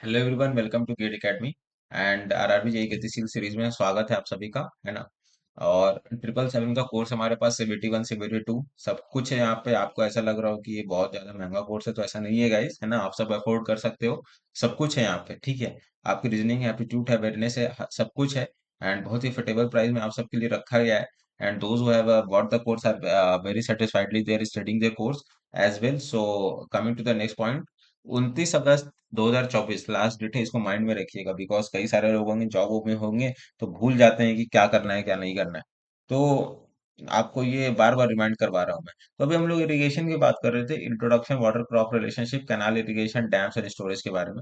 Hello everyone, welcome to GATE academy and RRB JE गतिशील series में स्वागत है आप सभी का, है ना। और 777 का कोर्स हमारे पास सीबीटी 1 सीबीटी 2 सब कुछ है यहाँ पे। आपको ऐसा लग रहा हो कि ये बहुत ज्यादा महंगा कोर्स है, तो ऐसा नहीं है गाइस, है ना। आप सब अफोर्ड कर सकते हो। सब कुछ है यहाँ पे, ठीक है। आपकी रीजनिंग है, एप्टीट्यूड है, अवेयरनेस है, सब कुछ है। एंड बहुत ही अफोर्डेबल प्राइस में आप सबके लिए रखा गया है। And those who have bought the course are very satisfiedly they are studying their course as well. So coming to the next point, 29 अगस्त 2024 लास्ट डेट है, इसको माइंड में रखिएगा। बिकॉज कई सारे लोग होंगे जॉब वॉब में होंगे, तो भूल जाते हैं कि क्या करना है क्या नहीं करना है। तो आपको ये बार बार रिमाइंड करवा रहा हूँ मैं। तो अभी हम लोग इरिगेशन की बात कर रहे थे, introduction water crop relationship, canal irrigation, dams and storage के बारे में।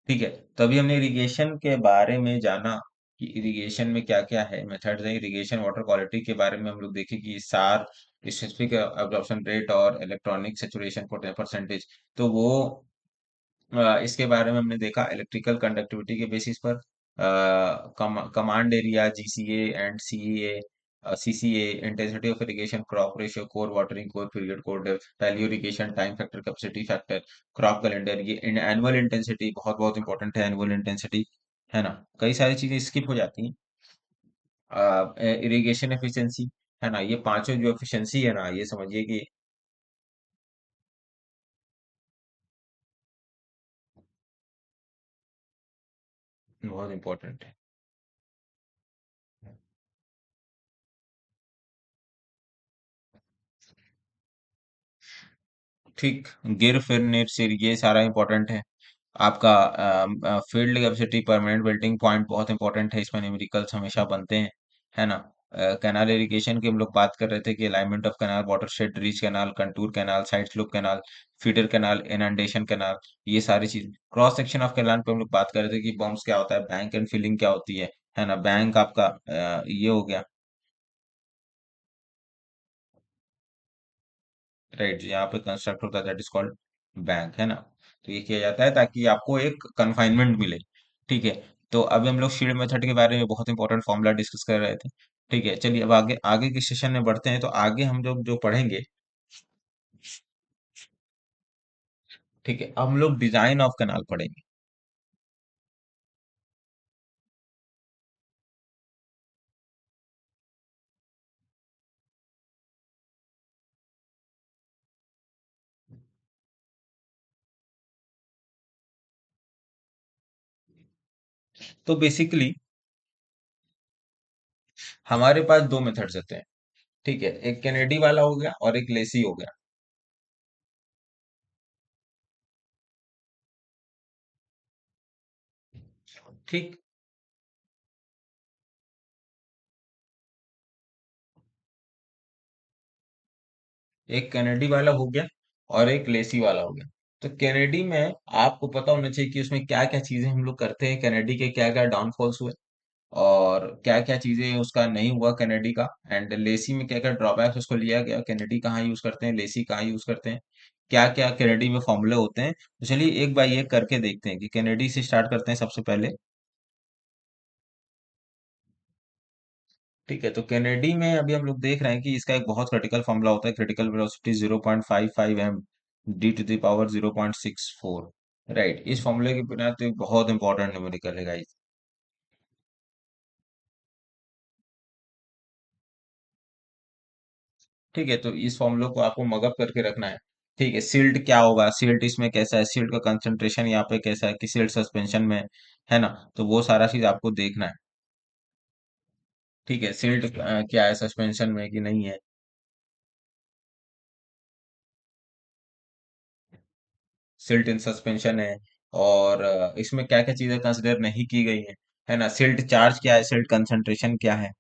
ठीक है। तो अभी हमने इरिगेशन के बारे में जाना कि इरिगेशन में क्या क्या है, मेथड्स है। इरिगेशन वाटर क्वालिटी के बारे में हम लोग देखे कि सार, स्पेसिफिक एब्जॉर्प्शन रेट और इलेक्ट्रॉनिक सेचुरेशन परसेंटेज। तो वो इसके बारे में हमने देखा इलेक्ट्रिकल कंडक्टिविटी के बेसिस पर। Command area, GCA and CEA, CCA, intensity of irrigation, crop ratio, core watering, core period, core depth, value irrigation, time factor, capacity factor, crop calendar. ये एनुअल इंटेंसिटी बहुत बहुत इंपॉर्टेंट है, annual intensity, है ना। कई सारी चीजें स्किप हो जाती हैं। इरिगेशन एफिशिएंसी, है ना। ये पांचों जो एफिशिएंसी है ना, ये समझिए कि बहुत इंपॉर्टेंट है। ठीक। गिर फिर नेट सिर, ये सारा इंपॉर्टेंट है। आपका field capacity, permanent building point बहुत इंपॉर्टेंट है, इसमें न्यूमेरिकल्स हमेशा बनते हैं, है ना। कैनाल इरिगेशन की हम लोग बात कर रहे थे कि alignment of canal, watershed, reach canal, contour canal, side slope canal, feeder canal, inundation canal, ये सारी चीज। क्रॉस सेक्शन ऑफ कैनाल पे हम लोग बात कर रहे थे कि बम्प्स क्या होता है, बैंक एंड फिलिंग क्या होती है ना। बैंक आपका ये हो गया, राइट, यहाँ पे कंस्ट्रक्ट होता है, दैट इज कॉल्ड बैंक, है ना। तो ये किया जाता है ताकि आपको एक कन्फाइनमेंट मिले। ठीक है। तो अभी हम लोग शील्ड मेथड के बारे में बहुत इंपॉर्टेंट फॉर्मूला डिस्कस कर रहे थे। ठीक है, चलिए अब आगे आगे के सेशन में बढ़ते हैं। तो आगे हम लोग जो पढ़ेंगे, ठीक है, हम लोग डिजाइन ऑफ कैनाल पढ़ेंगे। तो बेसिकली हमारे पास दो मेथड्स होते हैं। ठीक है, एक कैनेडी वाला हो गया और एक लेसी हो गया। ठीक। एक कैनेडी वाला हो गया और एक लेसी वाला हो गया। तो कैनेडी में आपको पता होना चाहिए कि उसमें क्या क्या चीजें हम लोग करते हैं, कैनेडी के क्या क्या डाउनफॉल्स हुए और क्या क्या चीजें उसका नहीं हुआ कैनेडी का। एंड लेसी में क्या क्या ड्रॉबैक्स उसको लिया गया, कैनेडी कहाँ यूज करते हैं, लेसी कहाँ यूज करते हैं, क्या क्या कैनेडी में फॉर्मूले होते हैं। तो चलिए एक बार ये करके देखते हैं कि कैनेडी से स्टार्ट करते हैं सबसे पहले। ठीक है। तो कैनेडी में अभी हम लोग देख रहे हैं कि इसका एक बहुत क्रिटिकल फॉर्मूला होता है, critical velocity 0.55 m d⁻⁴ 0.64। Right, इस फॉर्मूले के बिना तो एक बहुत इंपॉर्टेंट न्यूमेरिकल है गाइस। ठीक है, तो इस फॉर्मूले को आपको मगअप करके रखना है। ठीक है, सिल्ट क्या होगा, सिल्ट इसमें कैसा है, सिल्ट का कंसंट्रेशन यहाँ पे कैसा है, कि सिल्ट सस्पेंशन में है ना। तो वो सारा चीज आपको देखना है। ठीक है, सिल्ट क्या है, सस्पेंशन में कि नहीं है। सिल्ट इन सस्पेंशन है। और इसमें क्या क्या चीजें कंसिडर नहीं की गई हैं, है ना। सिल्ट चार्ज क्या है, सिल्ट कंसंट्रेशन क्या है।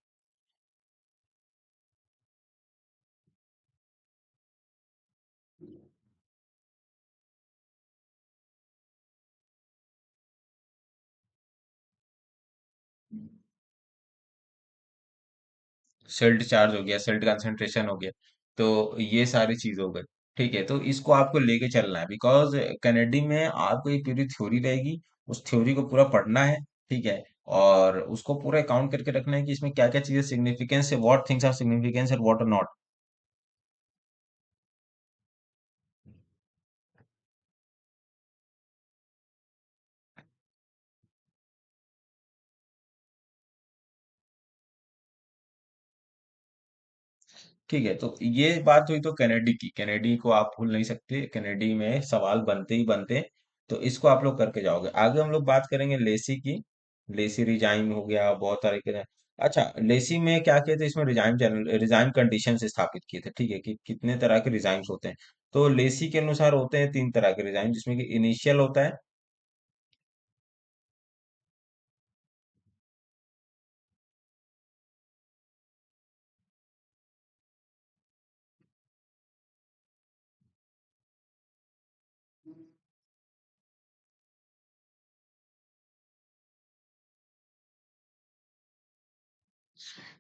सिल्ट चार्ज हो गया, सिल्ट कंसंट्रेशन हो गया। तो ये सारी चीज हो गई। ठीक है, तो इसको आपको लेके चलना है, बिकॉज कैनेडी में आपको ये पूरी थ्योरी रहेगी। उस थ्योरी को पूरा पढ़ना है। ठीक है। और उसको पूरा काउंट करके रखना है कि इसमें क्या क्या चीजें सिग्निफिकेंस है, what things are significance and what are not. ठीक है, तो ये बात हुई तो कैनेडी की। कैनेडी को आप भूल नहीं सकते, कैनेडी में सवाल बनते ही बनते, तो इसको आप लोग करके जाओगे। आगे हम लोग बात करेंगे लेसी की। लेसी रिजाइम हो गया, बहुत तरीके से। अच्छा, लेसी में क्या किए थे, इसमें रिजाइम जनरल रिजाइम कंडीशन स्थापित किए थे, ठीक है, कि कितने तरह के रिजाइम्स होते हैं। तो लेसी के अनुसार होते हैं तीन तरह के रिजाइम, जिसमें कि इनिशियल होता है।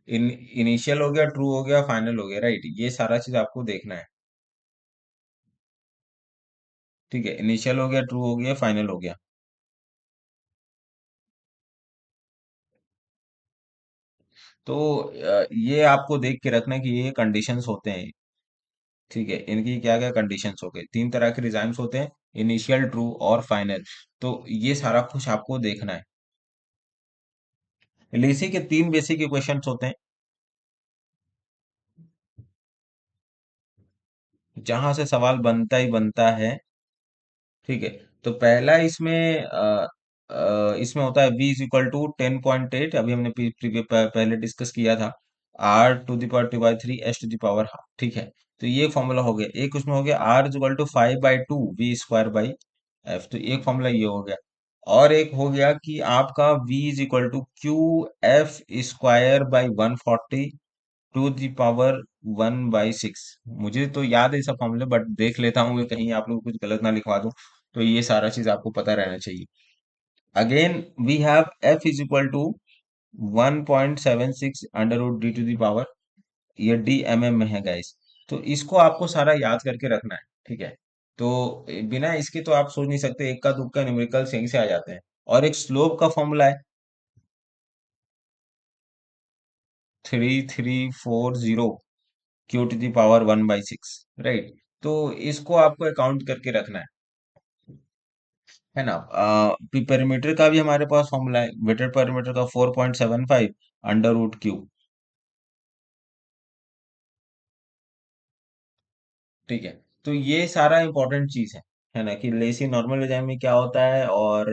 इनिशियल हो गया, ट्रू हो गया, फाइनल हो गया, राइट, ये सारा चीज आपको देखना है। ठीक है, इनिशियल हो गया, ट्रू हो गया, फाइनल हो गया। तो ये आपको देख के रखना है कि ये कंडीशंस होते हैं। ठीक है, इनकी क्या क्या कंडीशंस हो गए, तीन तरह के रिजाइम्स होते हैं, इनिशियल, ट्रू और फाइनल। तो ये सारा कुछ आपको देखना है। लेसी के तीन बेसिक इक्वेशंस होते हैं, जहां से सवाल बनता ही बनता है। ठीक है, तो पहला इसमें इसमें होता है v इज इक्वल टू 10.8, अभी हमने पहले डिस्कस किया था। r⁻2/3 s⁻², ठीक है। तो ये फॉर्मूला हो गया एक, उसमें हो गया r is equal to 5/2 v² by f, तो एक फॉर्मूला ये हो गया। और एक हो गया कि आपका v is equal to QF² by 140 to the power 1/6। मुझे तो याद है सब फॉर्मूले, बट देख लेता हूँ कि कहीं आप लोग कुछ गलत ना लिखवा दूं। तो ये सारा चीज आपको पता रहना चाहिए। Again we have f is equal to 1.76 √d⁴, ये d mm में है गाइस। तो इसको आपको सारा याद करके रखना है, ठीक है। तो बिना इसके तो आप सोच नहीं सकते, इक्का दुक्का न्यूमेरिकल सही से आ जाते हैं। और एक स्लोप का फॉर्मूला है 3340 Q⁻⁴ राइट। तो इसको आपको अकाउंट करके रखना है ना। पेरीमीटर का भी हमारे पास फॉर्मूला है, वेटेड पेरीमीटर का 4.75 √Q। ठीक है, तो ये सारा इंपॉर्टेंट चीज है ना, कि लेसी नॉर्मल एग्जाम में क्या होता है, और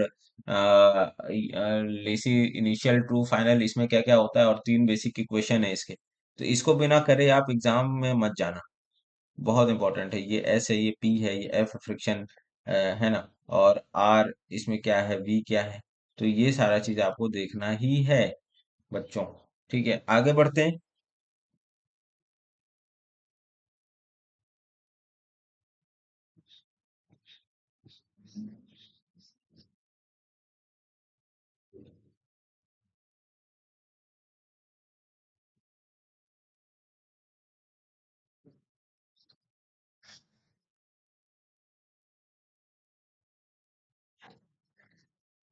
लेसी इनिशियल, ट्रू, फाइनल, इसमें क्या क्या होता है, और तीन बेसिक इक्वेशन है इसके। तो इसको बिना करे आप एग्जाम में मत जाना, बहुत इंपॉर्टेंट है। ये एस है, ये पी है, ये एफ फ्रिक्शन है ना, और आर इसमें क्या है, वी क्या है। तो ये सारा चीज आपको देखना ही है बच्चों। ठीक है, आगे बढ़ते हैं।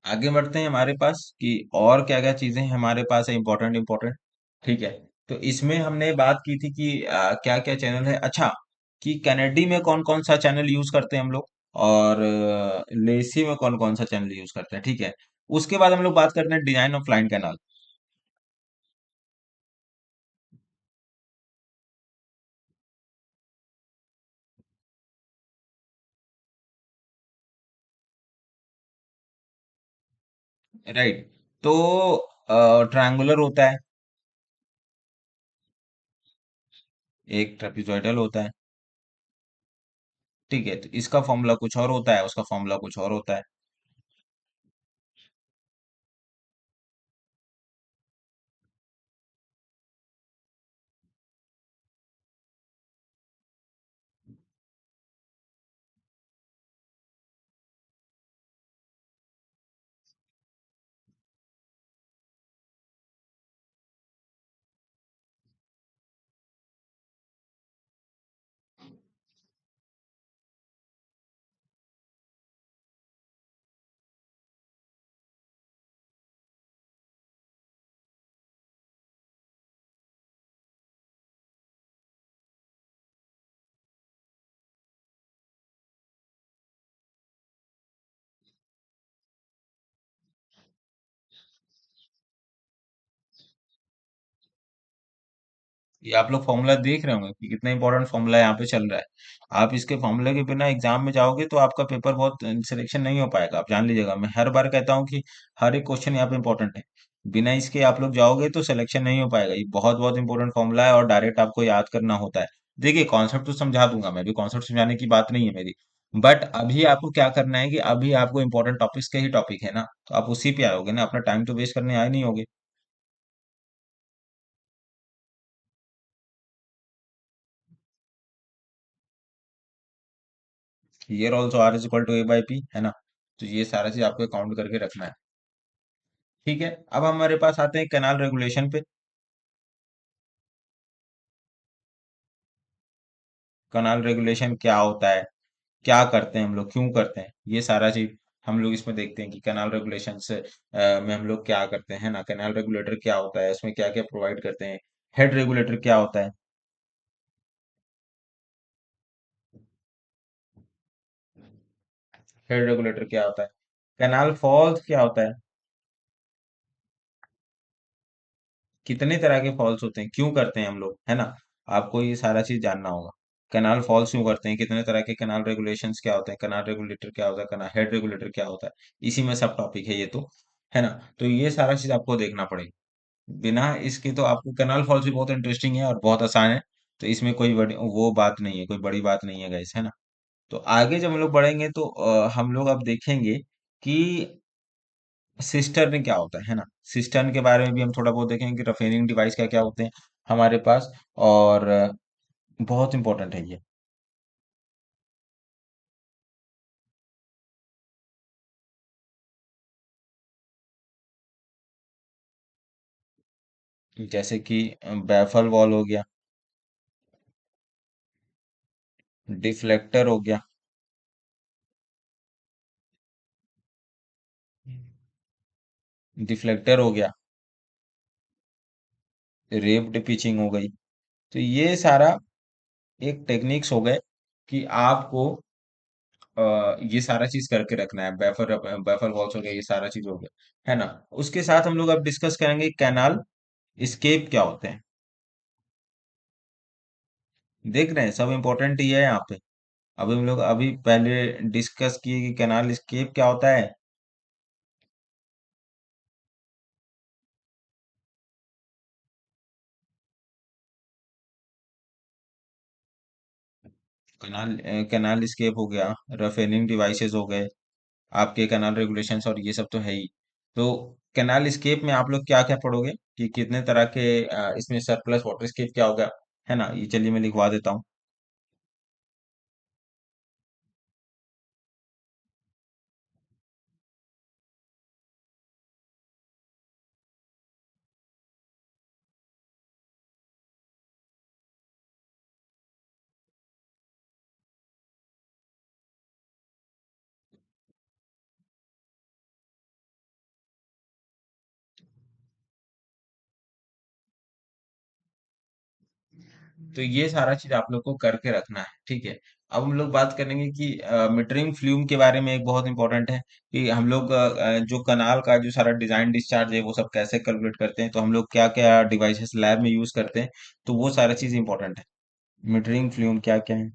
आगे बढ़ते हैं हमारे पास कि और क्या क्या चीजें हमारे पास है, इंपॉर्टेंट इंपॉर्टेंट। ठीक है, तो इसमें हमने बात की थी कि क्या क्या चैनल है। अच्छा, कि कैनेडी में कौन कौन सा चैनल यूज करते हैं हम लोग, और लेसी में कौन कौन सा चैनल यूज करते हैं, ठीक है। उसके बाद हम लोग बात करते हैं design of line canal. Right, तो ट्रायंगुलर होता है, एक ट्रेपेजॉइडल होता है। ठीक है, तो इसका फॉर्मूला कुछ और होता है, उसका फॉर्मूला कुछ और होता है। ये आप लोग फॉर्मूला देख रहे होंगे कि कितना इंपॉर्टेंट फॉर्मूला यहाँ पे चल रहा है। आप इसके फॉर्मूले के बिना एग्जाम में जाओगे तो आपका पेपर बहुत सिलेक्शन नहीं हो पाएगा, आप जान लीजिएगा। मैं हर बार कहता हूँ कि हर एक क्वेश्चन यहाँ पे इंपॉर्टेंट है। बिना इसके आप लोग जाओगे तो सिलेक्शन नहीं हो पाएगा। ये बहुत बहुत इंपॉर्टेंट फॉर्मूला है और डायरेक्ट आपको याद करना होता है। देखिए कॉन्सेप्ट तो समझा दूंगा मैं भी, कॉन्सेप्ट समझाने की बात नहीं है मेरी। बट अभी आपको क्या करना है कि अभी आपको इंपॉर्टेंट टॉपिक्स के ही टॉपिक है ना, तो आप उसी पे आओगे ना, अपना टाइम तो वेस्ट करने आए नहीं होगे। Here also R is equal to A by P, है ना। तो ये सारा चीज आपको काउंट करके रखना है। ठीक है, अब हमारे पास आते हैं कैनाल रेगुलेशन पे। कैनाल रेगुलेशन क्या होता है, क्या करते हैं हम लोग, क्यों करते हैं, ये सारा चीज हम लोग इसमें देखते हैं कि कैनाल रेगुलेशन से में हम लोग क्या करते हैं ना। कैनाल रेगुलेटर क्या होता है, इसमें क्या क्या प्रोवाइड करते हैं। हेड रेगुलेटर क्या होता है। हेड रेगुलेटर क्या होता है। कैनाल फॉल्स क्या होता है। कितने तरह के फॉल्स होते हैं, क्यों करते हैं हम लोग, है ना। आपको ये सारा चीज जानना होगा। कैनाल फॉल्स क्यों करते हैं, कितने तरह के कैनाल रेगुलेशंस क्या होते हैं, कैनाल रेगुलेटर क्या होता है, कैनाल हेड रेगुलेटर क्या होता है। इसी में सब टॉपिक है ये तो, है ना। तो ये सारा चीज आपको देखना पड़ेगा। बिना इसके तो आपको कैनाल फॉल्स भी बहुत इंटरेस्टिंग है और बहुत आसान है। तो इसमें कोई बड़ी वो बात नहीं है, कोई बड़ी बात नहीं है गाइस, है ना। तो आगे जब हम लोग बढ़ेंगे तो हम लोग अब देखेंगे कि सिस्टर्न क्या होता है ना। सिस्टर्न के बारे में भी हम थोड़ा बहुत देखेंगे कि रफेनिंग डिवाइस क्या क्या होते हैं हमारे पास। और बहुत इंपॉर्टेंट है ये। जैसे कि बैफल वॉल हो गया, डिफ्लेक्टर हो गया, डिफ्लेक्टर हो गया, रेव्ड पिचिंग हो गई। तो ये सारा एक टेक्निक्स हो गए कि आपको ये सारा चीज करके रखना है। बैफर बैफर वॉल्स हो गया, ये सारा चीज हो गया, है ना। उसके साथ हम लोग अब डिस्कस करेंगे कैनाल स्केप क्या होते हैं। देख रहे हैं सब इंपॉर्टेंट ही है यहाँ पे। अभी हम लोग अभी पहले डिस्कस किए कि कैनाल स्केप क्या होता है। कैनाल स्केप हो गया, रफेनिंग डिवाइसेस हो गए, आपके कैनाल रेगुलेशंस, और ये सब तो है ही। तो कैनाल स्केप में आप लोग क्या क्या पढ़ोगे कि कितने तरह के इसमें सरप्लस वाटर स्केप क्या होगा, है ना। ये चलिए मैं लिखवा देता हूँ। तो ये सारा चीज आप लोग को करके रखना है, ठीक है। अब हम लोग बात करेंगे कि मीटरिंग फ्लूम के बारे में। एक बहुत इंपॉर्टेंट है कि हम लोग जो कनाल का जो सारा डिजाइन डिस्चार्ज है वो सब कैसे कैलकुलेट करते हैं, तो हम लोग क्या क्या डिवाइसेस लैब में यूज करते हैं। तो वो सारा चीज इंपॉर्टेंट है। मीटरिंग फ्लूम क्या क्या है।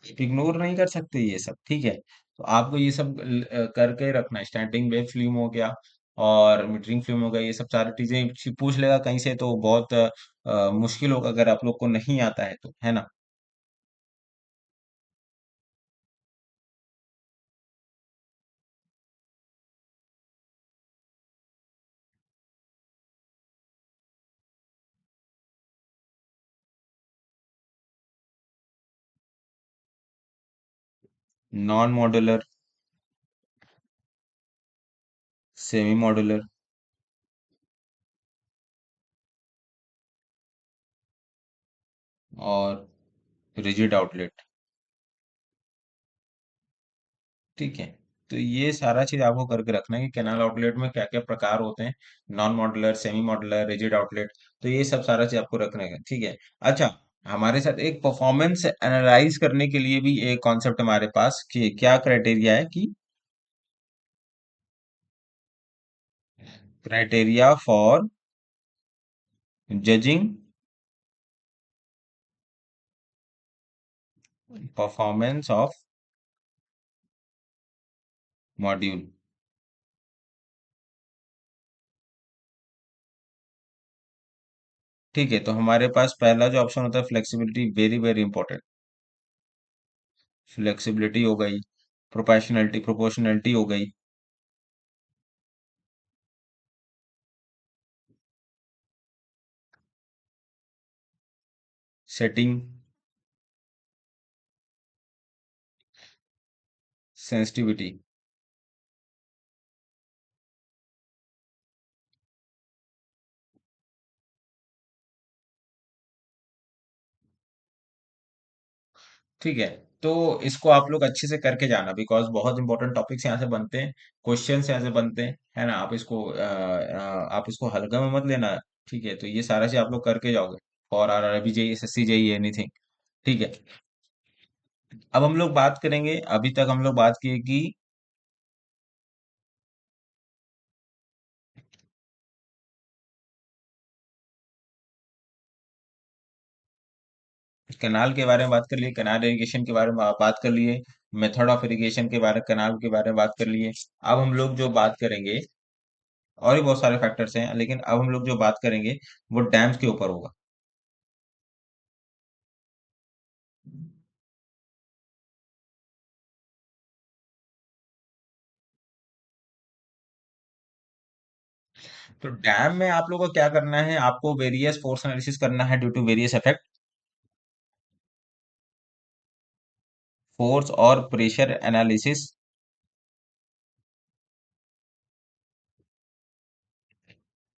इग्नोर नहीं कर सकते ये सब, ठीक है। तो आपको ये सब करके रखना है। स्टैंडिंग वेव फ्लूम हो गया और मीटरिंग फ्लूम हो गया, ये सब सारी चीजें पूछ लेगा कहीं से तो बहुत मुश्किल होगा अगर आप लोग को नहीं आता है तो, है ना। नॉन मॉड्यूलर, सेमी मॉड्यूलर और रिजिड आउटलेट। ठीक है। तो ये सारा चीज आपको करके रखना है कि कैनाल आउटलेट में क्या क्या प्रकार होते हैं, non modular, semi modular, rigid outlet. तो ये सब सारा चीज आपको रखना है, ठीक है। अच्छा, हमारे साथ एक परफॉर्मेंस एनालाइज करने के लिए भी एक कॉन्सेप्ट हमारे पास कि क्या क्राइटेरिया है कि criteria for judging performance of module. ठीक है, तो हमारे पास पहला जो ऑप्शन होता है flexibility, very very important. Flexibility हो गई, प्रोपोर्शनैलिटी प्रोपोर्शनैलिटी हो गई, सेटिंग, सेंसिटिविटी। ठीक है, तो इसको आप लोग अच्छे से करके जाना, बिकॉज बहुत इंपॉर्टेंट टॉपिक्स यहाँ से बनते हैं, क्वेश्चंस यहाँ से बनते हैं, है ना। आप इसको हल्का में मत लेना। ठीक है, तो ये सारा चीज आप लोग करके जाओगे और RRB JE, SSC JE, anything. ठीक है। अब हम लोग बात करेंगे, अभी तक हम लोग बात किए कि कैनाल के बारे में बात कर लिए, कैनाल इरिगेशन के बारे में बात कर लिए, मेथड ऑफ इरिगेशन के बारे, कैनाल के बारे में बात कर लिए। अब हम लोग जो बात करेंगे, और भी बहुत सारे फैक्टर्स हैं, लेकिन अब हम लोग जो बात करेंगे वो डैम्स के ऊपर होगा। तो डैम में आप लोगों को क्या करना है, आपको वेरियस फोर्स एनालिसिस करना है due to various effect, force और pressure analysis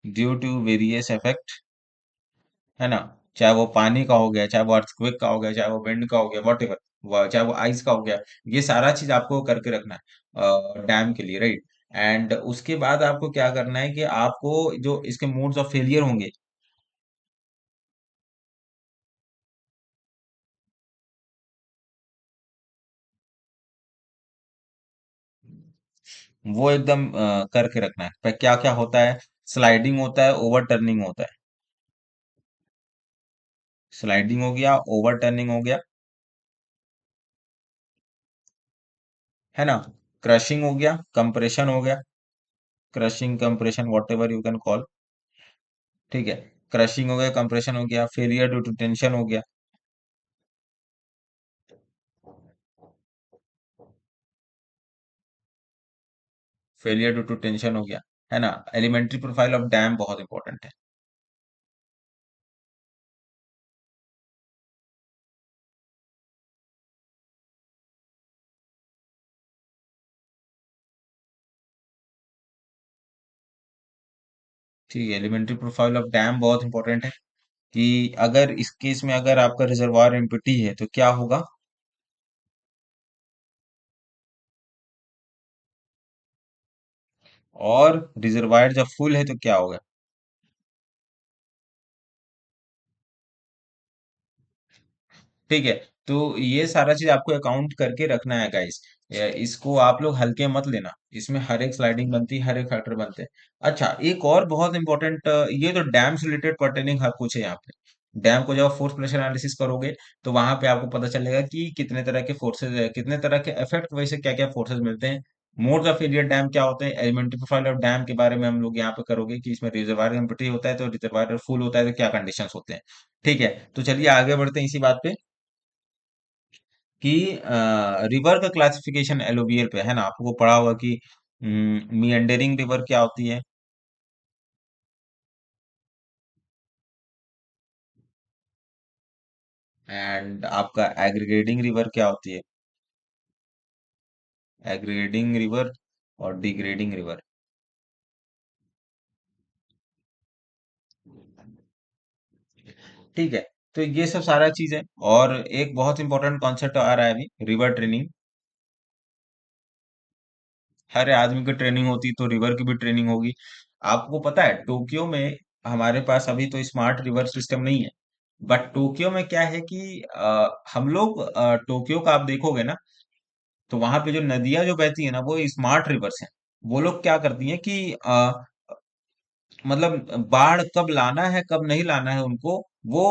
due to various effect, है ना। चाहे वो पानी का हो गया, चाहे वो अर्थक्वेक का हो गया, चाहे वो विंड का हो गया, वॉट एवर, चाहे वो आइस का हो गया। ये सारा चीज आपको करके रखना है डैम के लिए, राइट। एंड उसके बाद आपको क्या करना है कि आपको जो इसके मोड्स ऑफ फेलियर होंगे, वो एकदम करके रखना है। क्या क्या होता है, स्लाइडिंग होता है, ओवर टर्निंग होता है। स्लाइडिंग हो गया, ओवर टर्निंग हो गया, है ना। क्रशिंग हो गया, कंप्रेशन हो गया, crushing compression what ever you can call. ठीक है, क्रशिंग हो गया, कंप्रेशन हो गया, फेलियर ड्यू टू टेंशन हो गया, फेलियर ड्यू टू टेंशन हो गया, है ना। एलिमेंट्री प्रोफाइल ऑफ डैम बहुत इंपॉर्टेंट है। ठीक है, एलिमेंट्री प्रोफाइल ऑफ डैम बहुत इंपॉर्टेंट है कि अगर इस केस में अगर आपका रिजर्वायर एम्प्टी है तो क्या होगा, और रिजर्वायर जब फुल है तो क्या होगा। ठीक है, तो ये सारा चीज आपको अकाउंट करके रखना है गाइस। इसको आप लोग हल्के मत लेना, इसमें हर एक स्लाइडिंग बनती है, हर एक फैक्टर बनते हैं। अच्छा, एक और बहुत इंपॉर्टेंट, ये तो डैम से रिलेटेड पर्टेनिंग हर कुछ है यहाँ पे। डैम को जब फोर्स प्रेशर एनालिसिस करोगे तो वहां पे आपको पता चलेगा कि कितने तरह के फोर्सेज है, कितने तरह के इफेक्ट वजह से क्या क्या फोर्सेज मिलते हैं। मोड्स ऑफ फेलियर डैम क्या होते हैं, एलिमेंट्री प्रोफाइल ऑफ डैम के बारे में हम लोग यहाँ पे करोगे कि इसमें रिजर्वायर एम्प्टी होता है तो रिजर्वायर फुल होता है तो क्या कंडीशंस होते हैं। ठीक है, तो चलिए आगे बढ़ते हैं इसी बात पे कि रिवर का क्लासिफिकेशन एलओबीएल पे, है ना। आपको पढ़ा होगा कि मियंडरिंग रिवर क्या होती है, एंड आपका एग्रीगेटिंग रिवर क्या होती है, एग्रीगेटिंग रिवर और डिग्रेडिंग रिवर। ठीक है, तो ये सब सारा चीज है। और एक बहुत इंपॉर्टेंट कॉन्सेप्ट आ रहा है अभी, रिवर ट्रेनिंग। हर आदमी की ट्रेनिंग होती तो रिवर की भी ट्रेनिंग होगी। आपको पता है टोक्यो में हमारे पास अभी तो स्मार्ट रिवर सिस्टम नहीं है, बट टोक्यो में क्या है कि हम लोग टोक्यो का आप देखोगे ना, तो वहां पे जो नदियां जो बहती है ना वो स्मार्ट रिवर्स हैं। वो लोग क्या करती हैं कि मतलब बाढ़ कब लाना है कब नहीं लाना है उनको, वो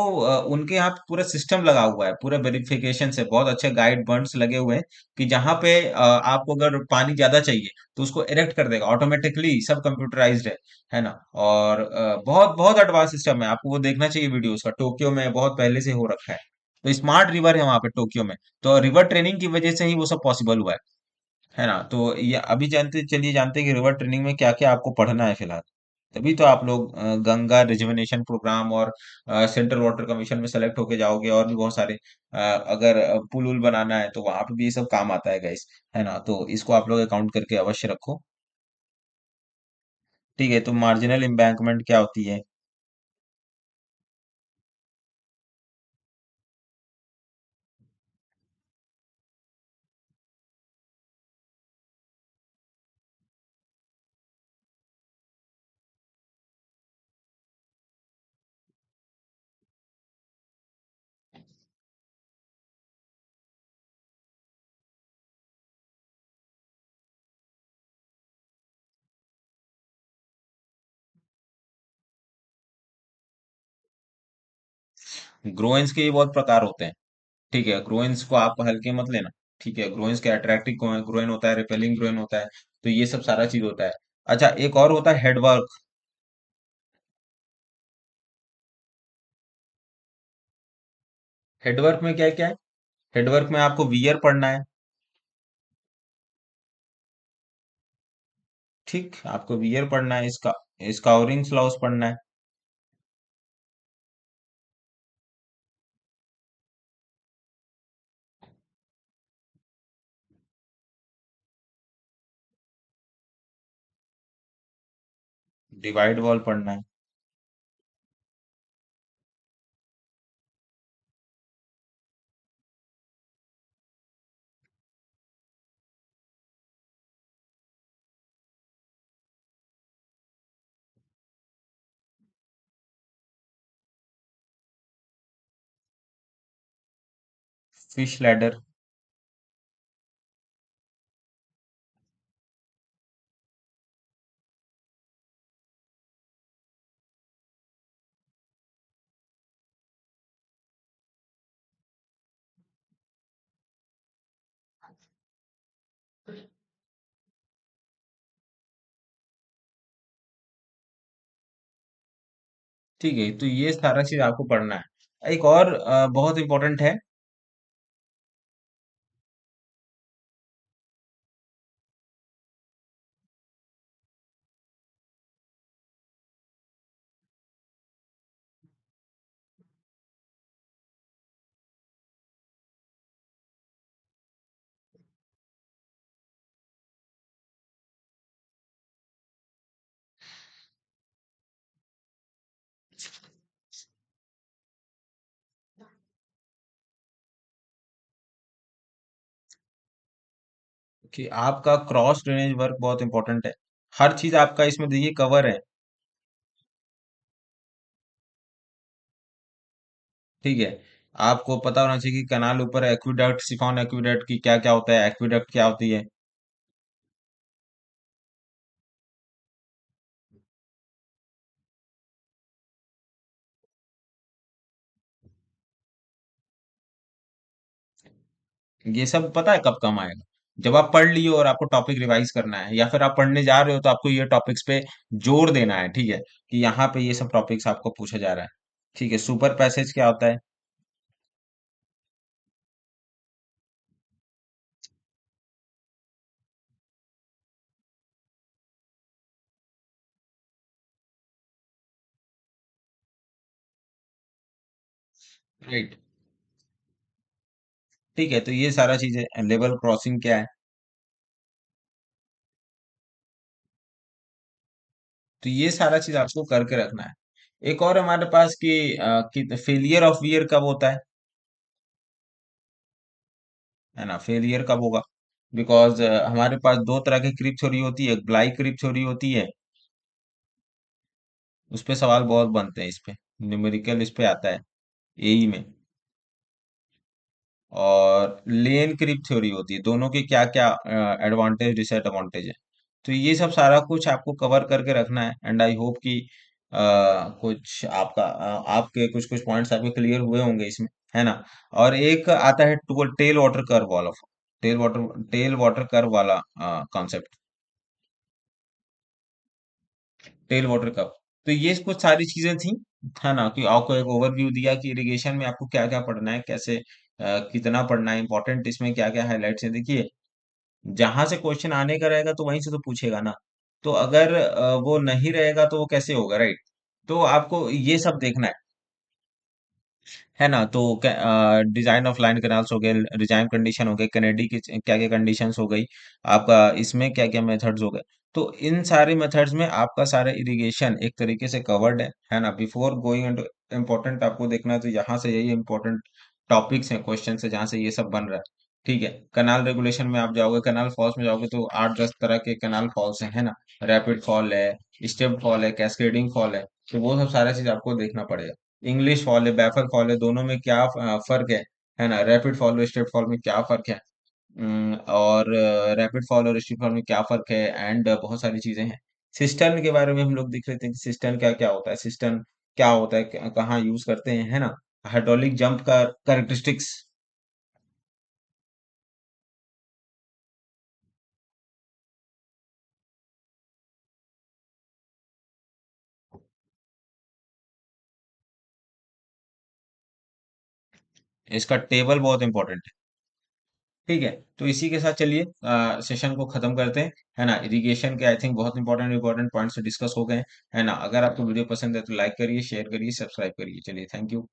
उनके यहाँ पे पूरा सिस्टम लगा हुआ है, पूरा वेरिफिकेशन से बहुत अच्छे गाइड बंड्स लगे हुए हैं कि जहां पे आपको अगर पानी ज्यादा चाहिए तो उसको इरेक्ट कर देगा ऑटोमेटिकली, सब कंप्यूटराइज्ड है ना। और बहुत बहुत एडवांस सिस्टम है, आपको वो देखना चाहिए वीडियो उसका, टोक्यो में बहुत पहले से हो रखा है। तो स्मार्ट रिवर है वहां पे टोक्यो में। तो रिवर ट्रेनिंग की वजह से ही वो सब पॉसिबल हुआ है ना। तो ये अभी जानते चलिए जानते हैं कि रिवर ट्रेनिंग में क्या क्या आपको पढ़ना है फिलहाल। तभी तो आप लोग गंगा रिजुविनेशन प्रोग्राम और सेंट्रल वाटर कमीशन में सेलेक्ट होके जाओगे, और भी बहुत सारे अगर पुल उल बनाना है तो वहां पे भी ये सब काम आता है गाइस, है ना। तो इसको आप लोग अकाउंट करके अवश्य रखो। ठीक है, तो मार्जिनल एम्बैंकमेंट क्या होती है? ग्रोइंस के ये बहुत प्रकार होते हैं। ठीक है, ग्रोइंस को आप हल्के मत लेना। ठीक है, ग्रोइंस के अट्रैक्टिव ग्रोइन होता है, रिपेलिंग ग्रोइन होता है। तो ये सब सारा चीज होता है। अच्छा, एक और होता है हेडवर्क। हेडवर्क में क्या क्या है? हेडवर्क में आपको वियर पढ़ना है। ठीक, आपको वियर पढ़ना है, इसका स्काउरिंग लॉस पढ़ना है। डिवाइड वॉल पढ़ना है। Fish ladder. ठीक है, तो ये सारा चीज आपको पढ़ना है। एक और बहुत इंपॉर्टेंट है। कि आपका क्रॉस ड्रेनेज वर्क बहुत इंपॉर्टेंट है। हर चीज आपका इसमें देखिए कवर है। ठीक है, आपको पता होना चाहिए कि कैनाल ऊपर एक्विडक्ट, सिफॉन एक्विडक्ट की क्या क्या होता है, एक्विडक्ट क्या होती है। ये सब पता है कब काम आएगा? जब आप पढ़ लिए और आपको टॉपिक रिवाइज करना है, या फिर आप पढ़ने जा रहे हो तो आपको ये टॉपिक्स पे जोर देना है। ठीक है, कि यहाँ पे ये सब टॉपिक्स आपको पूछा जा रहा है। ठीक है, सुपर पैसेज क्या होता है? राइट। ठीक है, तो ये सारा चीजें, लेवल क्रॉसिंग क्या है? तो ये सारा चीज आपको करके रखना है। एक और हमारे पास कि फेलियर ऑफ ईयर कब होता है ना? फेलियर कब होगा? बिकॉज हमारे पास दो तरह की क्रीप थ्योरी होती है, एक ब्लाई क्रीप थ्योरी होती है। उस पे सवाल बहुत बनते हैं, इस पे न्यूमेरिकल इस पे आता है एई में। और लेन क्रीप थ्योरी होती है, दोनों के क्या क्या एडवांटेज डिसएडवांटेज है। तो ये सब सारा कुछ आपको कवर करके रखना है, एंड आई होप कि कुछ आपके कुछ कुछ पॉइंट्स आपके क्लियर हुए होंगे इसमें, है ना? और एक आता है टेल वाटर कर्व वाला, टेल वाटर कर्व वाला कॉन्सेप्ट, टेल वाटर कर्व। तो ये कुछ सारी चीजें थी, है ना, कि आपको एक ओवरव्यू दिया कि इरिगेशन में आपको क्या क्या पढ़ना है, कैसे कितना पढ़ना है, इंपॉर्टेंट इसमें क्या क्या हाईलाइट्स है। देखिए, जहां से क्वेश्चन आने का रहेगा तो वहीं से तो पूछेगा ना। तो अगर वो नहीं रहेगा तो वो कैसे होगा, राइट? तो आपको ये सब देखना है ना। तो डिजाइन ऑफ लाइन कैनाल्स हो गए, रिजाइम कंडीशन हो गए, कैनेडी की क्या क्या कंडीशंस हो गई, आपका इसमें क्या क्या मेथड्स हो गए। तो इन सारे मेथड्स में आपका सारा इरिगेशन एक तरीके से कवर्ड है ना। बिफोर गोइंग इनटू इम्पोर्टेंट आपको देखना है, तो यहाँ से यही इंपॉर्टेंट टॉपिक्स हैं, क्वेश्चन से जहाँ से ये सब बन रहा है। ठीक है, कनाल रेगुलेशन में आप जाओगे, कनाल फॉल्स में जाओगे, तो 8-10 तरह के कनाल फॉल्स हैं, है ना। रैपिड फॉल है, स्टेप फॉल है, कैस्केडिंग फॉल है। तो वो सब सारा चीज आपको देखना पड़ेगा। इंग्लिश फॉल है, बैफल फॉल है, दोनों में क्या फर्क है ना। रैपिड फॉल और स्टेप फॉल में क्या फर्क है, और रैपिड फॉल और स्टेप फॉल में क्या फर्क है, एंड बहुत सारी चीजें हैं। सिस्टर्न के बारे में हम लोग देख लेते हैं कि सिस्टर्न क्या क्या होता है, सिस्टर्न क्या होता है, कहाँ यूज करते हैं, है ना। हाइड्रोलिक जंप का कैरेक्टरिस्टिक्स। इसका टेबल बहुत इंपॉर्टेंट है। ठीक है, तो इसी के साथ चलिए सेशन को खत्म करते हैं, है ना। इरिगेशन के आई थिंक बहुत इंपॉर्टेंट इंपॉर्टेंट पॉइंट्स डिस्कस हो गए हैं, है ना। अगर आपको वीडियो पसंद है तो लाइक करिए, शेयर करिए, सब्सक्राइब करिए। चलिए, थैंक यू।